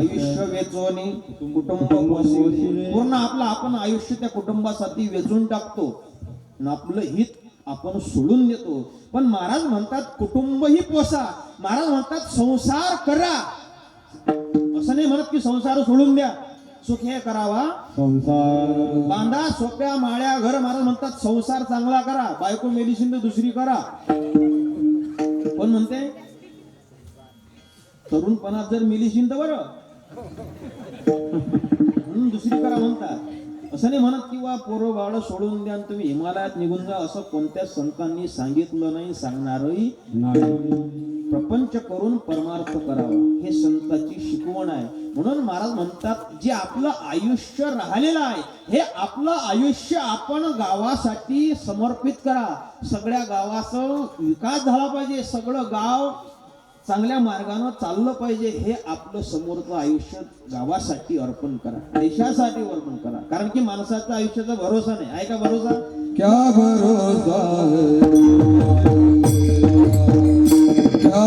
आयुष्य वेचवणे कुटुंब पोषिणे. पूर्ण आपण आयुष्य त्या कुटुंबासाठी वेचून टाकतो आणि आपलं हित आपण सोडून देतो. पण महाराज म्हणतात कुटुंबही पोसा. महाराज म्हणतात संसार करा. असं नाही म्हणत की संसार सोडून द्या, सुखे करावा संसार बांधा सोप्या माळ्या घर. महाराज म्हणतात संसार चांगला करा. बायको मेडिसिन तर दुसरी करा. कोण म्हणते तरुणपणात जर मेडिसिन तर बरं म्हणून दुसरी करा म्हणतात. असं नाही म्हणत किंवा पोरं बाळ सोडून द्या तुम्ही हिमालयात निघून जा, असं कोणत्या संतांनी सांगितलं नाही, सांगणारही नाही. प्रपंच करून परमार्थ करावा हे संतांची शिकवण आहे. म्हणून महाराज म्हणतात जे आपलं आयुष्य राहिलेलं आहे हे आपलं आयुष्य आपण गावासाठी समर्पित करा. सगळ्या गावाचा विकास झाला पाहिजे, सगळं गाव चांगल्या मार्गाने चाललं पाहिजे. हे आपलं समोरचं आयुष्य गावासाठी अर्पण करा, देशासाठी अर्पण करा. कारण की माणसाच्या आयुष्याचा भरोसा नाही आहे का? भरोसा क्या भरोसा क्या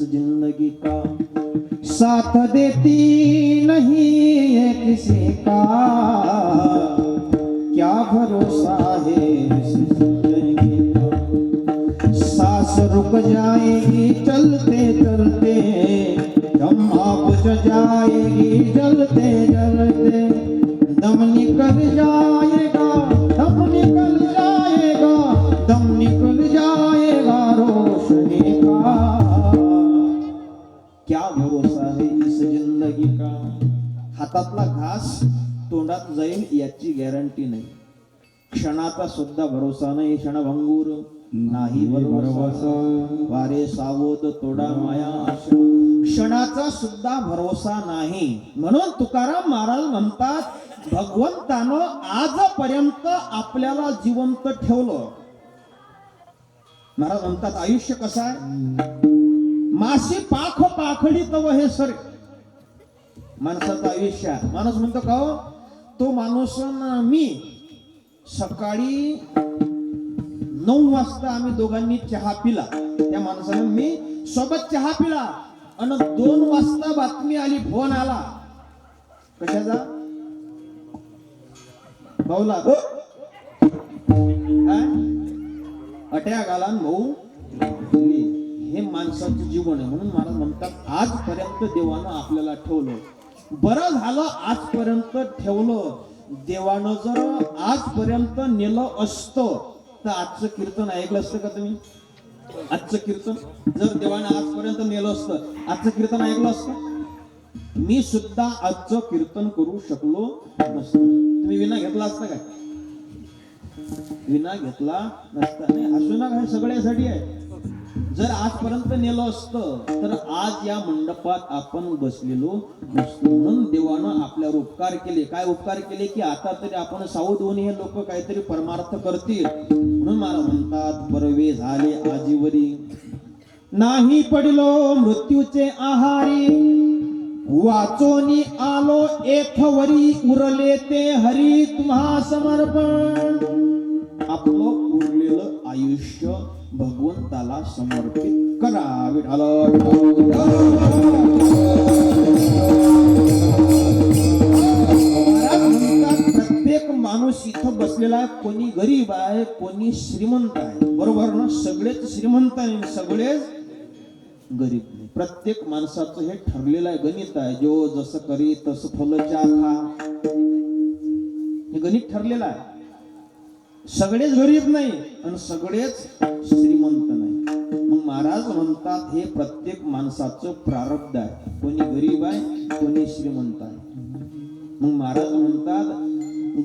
जिंदगी का साथ देती नहीं है किसी का. क्या भरोसा है इस जिंदगी का. सांस रुक जाएगी चलते चलते, दम आप जाएगी जलते जलते, दम निकल जाएगा, दम निकल जाएगा, दम निकल जाएगा रोशनी का. क्या भरोसा है इस जिंदगी का. हातातला घास तोंडात जाईल याची गॅरंटी नाही. क्षणाचा सुद्धा भरोसा नाही. क्षणभंगूर नाही भरोसा. वारे सावध तोडा माया आशा. क्षणाचा सुद्धा भरोसा नाही. म्हणून तुकाराम महाराज म्हणतात भगवंतानं आजपर्यंत आपल्याला जिवंत ठेवलं. महाराज म्हणतात आयुष्य कसं आहे. माशी पाख पाखडी तव हे सर. माणसाचं आयुष्य माणूस म्हणतो का हो तो माणूस मी सकाळी 9 वाजता आम्ही दोघांनी चहा पिला. त्या माणसानं मी सोबत चहा पिला आणि 2 वाजता बातमी आली, फोन आला. कशाचा? भाऊला अट्या घाला भाऊ. हे माणसाचं जीवन आहे. म्हणून महाराज म्हणतात आजपर्यंत देवानं आपल्याला ठेवलं. बरं झालं आजपर्यंत ठेवलं. देवानं जर आजपर्यंत नेलं असतं तर आजचं कीर्तन ऐकलं असतं का तुम्ही? आजचं कीर्तन जर देवानं आजपर्यंत नेलं असतं आजचं कीर्तन ऐकलं असतं? मी सुद्धा आजचं कीर्तन करू शकलो नसतं. तुम्ही विना घेतला असता काय? विना घेतला नसता. नाही हसू नका, हे सगळ्यासाठी आहे. जर आजपर्यंत नेलं असतं तर आज या मंडपात आपण बसलेलो नसतो. म्हणून देवानं आपल्यावर उपकार केले. काय उपकार केले की आता तरी आपण सावध होऊन हे लोक काहीतरी परमार्थ करतील. म्हणून मला म्हणतात बरवे झाले आजीवरी, नाही पडलो मृत्यूचे आहारी, वाचोनी आलो एथवरी, उरले ते हरी तुम्हा समर्पण. आपलं उरलेलं आयुष्य भगवंताला समर्पित करा. विठाला प्रत्येक माणूस इथं बसलेला आहे. कोणी गरीब आहे, कोणी श्रीमंत आहे. बरोबर ना? सगळेच श्रीमंत आहे, सगळेच गरीब नाही. प्रत्येक माणसाचं हे ठरलेलं आहे, गणित आहे. जो जसं करी तसं फलच्या खा, हे गणित ठरलेलं आहे. सगळेच गरीब नाही आणि सगळेच श्रीमंत नाही. मग महाराज म्हणतात हे प्रत्येक माणसाचं प्रारब्ध आहे. कोणी गरीब आहे, कोणी श्रीमंत आहे. मग महाराज म्हणतात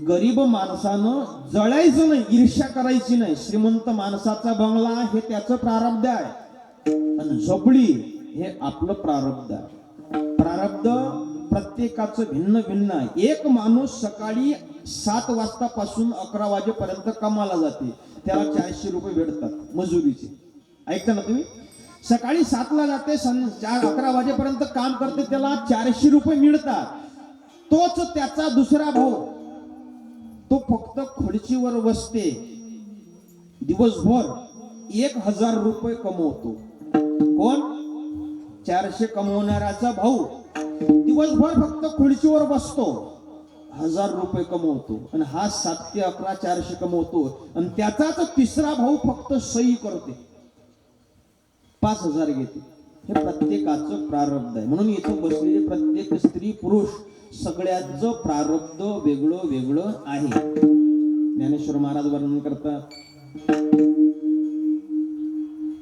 गरीब माणसानं जळायचं नाही, ईर्ष्या करायची नाही. श्रीमंत माणसाचा बंगला हे त्याचं प्रारब्ध आहे आणि झोपडी हे आपलं प्रारब्ध आहे. प्रारब्ध प्रत्येकाचं भिन्न भिन्न आहे. एक माणूस सकाळी 7 वाजतापासून 11 वाजेपर्यंत कामाला जाते, त्याला 400 रुपये भेटतात मजुरीचे. ऐकता ना तुम्ही? सकाळी 7 ला जाते, 11 वाजेपर्यंत काम करते, त्याला 400 रुपये मिळतात. तोच त्याचा दुसरा भाऊ, तो फक्त खुर्चीवर बसते, दिवसभर 1000 रुपये कमवतो. कोण? 400 कमवणाऱ्याचा भाऊ दिवसभर फक्त खुर्चीवर बसतो, 1000 रुपये कमवतो. आणि हा 7 ते 11 400 कमवतो. आणि त्याचाच तिसरा भाऊ फक्त सही करते, 5000 घेते. हे प्रत्येकाचं प्रारब्ध आहे. म्हणून इथं बसलेले प्रत्येक स्त्री पुरुष सगळ्यांचं प्रारब्ध वेगळं वेगळं आहे. ज्ञानेश्वर महाराज वर्णन करतात,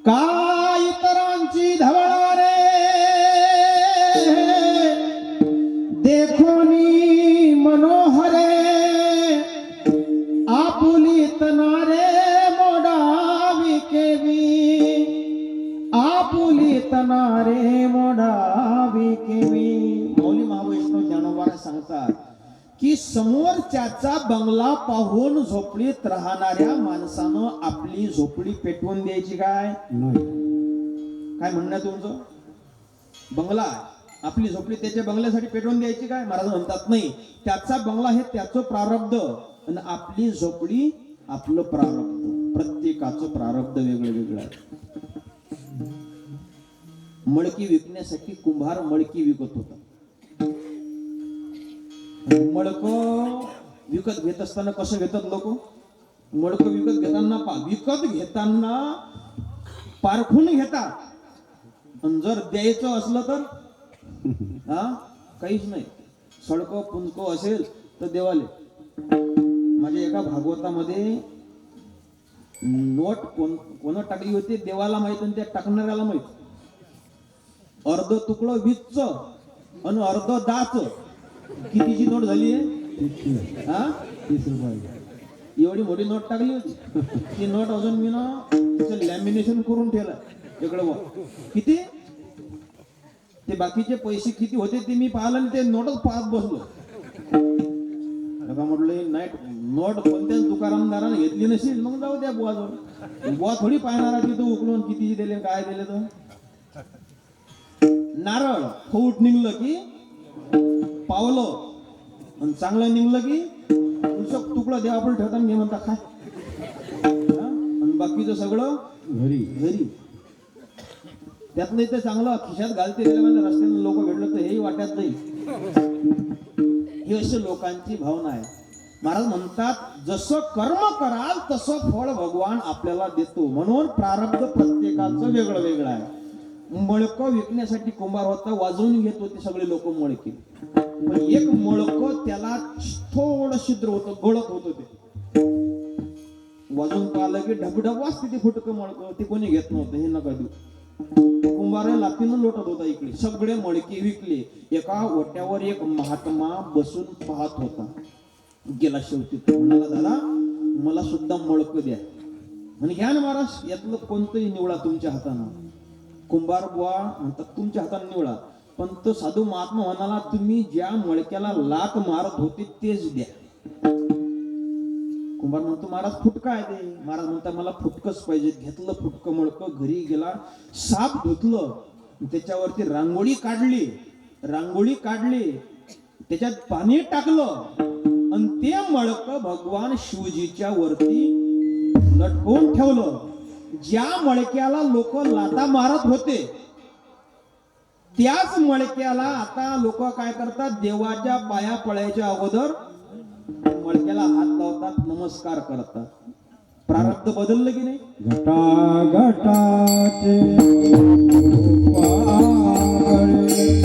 काय इतरांची धवळारे देखोनी मनोहरे, आपुली तनारे मोडावी केवी, आपुली तनारे मोडावी केवी. मौली महावैष्णव ज्ञानोबा सांगतात की समोरच्याचा बंगला पाहून झोपडीत राहणाऱ्या माणसानं आपली झोपडी पेटवून द्यायची काय? काय म्हणणं तुमचं? बंगला आपली झोपडी त्याच्या बंगल्यासाठी पेटवून द्यायची काय? महाराज म्हणतात नाही, त्याचा बंगला हे त्याचं प्रारब्ध आणि आपली झोपडी आपलं प्रारब्ध. प्रत्येकाचं प्रारब्ध वेगळं वेगळं आहे. मडकी विकण्यासाठी कुंभार मडकी विकत होता. मडकं विकत घेत असताना कसं घेतात लोक? मडकं विकत घेताना पारखून घेतात. आणि जर द्यायचं असलं तर काहीच नाही, सडकं पुंजकं असेल तर देवाले. माझ्या एका भागवतामध्ये नोट कोण टाकली होती देवाला माहित आणि त्या टाकणाऱ्याला माहित. अर्ध तुकडं 20चं आणि अर्ध 10चं. कितीची नोट झाली आहे? 30 रुपये. एवढी मोठी नोट टाकली होती. ती नोट अजून मी ना तिचं लॅमिनेशन करून ठेवलं इकडं. किती ते बाकीचे पैसे किती होते ते मी पाहिलं आणि ते नोटच पाहत बसलो. का म्हटलं नाही, नोट कोणत्याच दुकानदाराने घेतली नसेल, मग जाऊ द्या बुवाजवळ. बुवा थोडी पाहणार तिथं उकलून किती दिले काय दिले. तर नारळ फौट निघलं की पावलं आणि चांगलं निघलं की तुकडं देवापुढे ठेवताना घे म्हणता काय, आणि बाकीचं सगळं घरी. त्यातलं इथे चांगलं खिशात घालते म्हणजे रस्त्याने लोक भेटलं तर हेही वाटत नाही. ही अशी लोकांची भावना आहे. महाराज म्हणतात जसं कर्म कराल तसं फळ भगवान आपल्याला देतो. म्हणून प्रारब्ध प्रत्येकाचं वेगळं वेगळं आहे. मळकं विकण्यासाठी कुंभार होता, वाजवून घेत होते सगळे लोक मळके. पण एक मळकं त्याला थोडं छिद्र होतं, गळत होतं. ते वाजवून पाहिलं की ढबढब वाजते ते फुटकं मळकं. ते कोणी घेत नव्हतं, हे नका देऊ. कुंभार लातीनं लोटत होता. इकडे सगळे मळके विकले. एका ओट्यावर एक महात्मा बसून पाहत होता. गेला शेवटी म्हणाला, दादा मला सुद्धा मळकं द्या. आणि घ्या ना महाराज यातलं कोणतंही निवडा तुमच्या हातानं. कुंभार बुवा म्हणतात तुमच्या हाताने निवडा, पण तो साधू महात्मा म्हणाला तुम्ही ज्या मळक्याला लात मारत होते तेच द्या. कुंभार म्हणतो महाराज फुटका आहे ते. महाराज म्हणता मला फुटकच पाहिजे. घेतलं फुटकं मळकं, घरी गेला, साप धुतलं, त्याच्यावरती रांगोळी काढली, त्याच्यात पाणी टाकलं आणि ते मळकं भगवान शिवजीच्या वरती लटकवून ठेवलं. ज्या मळक्याला लोक लाता मारत होते त्याच मळक्याला आता लोक काय करतात, देवाच्या पाया पडायच्या अगोदर मळक्याला हात लावतात, नमस्कार करतात. प्रारब्ध बदललं की नाही? घटा घटाचे पागळे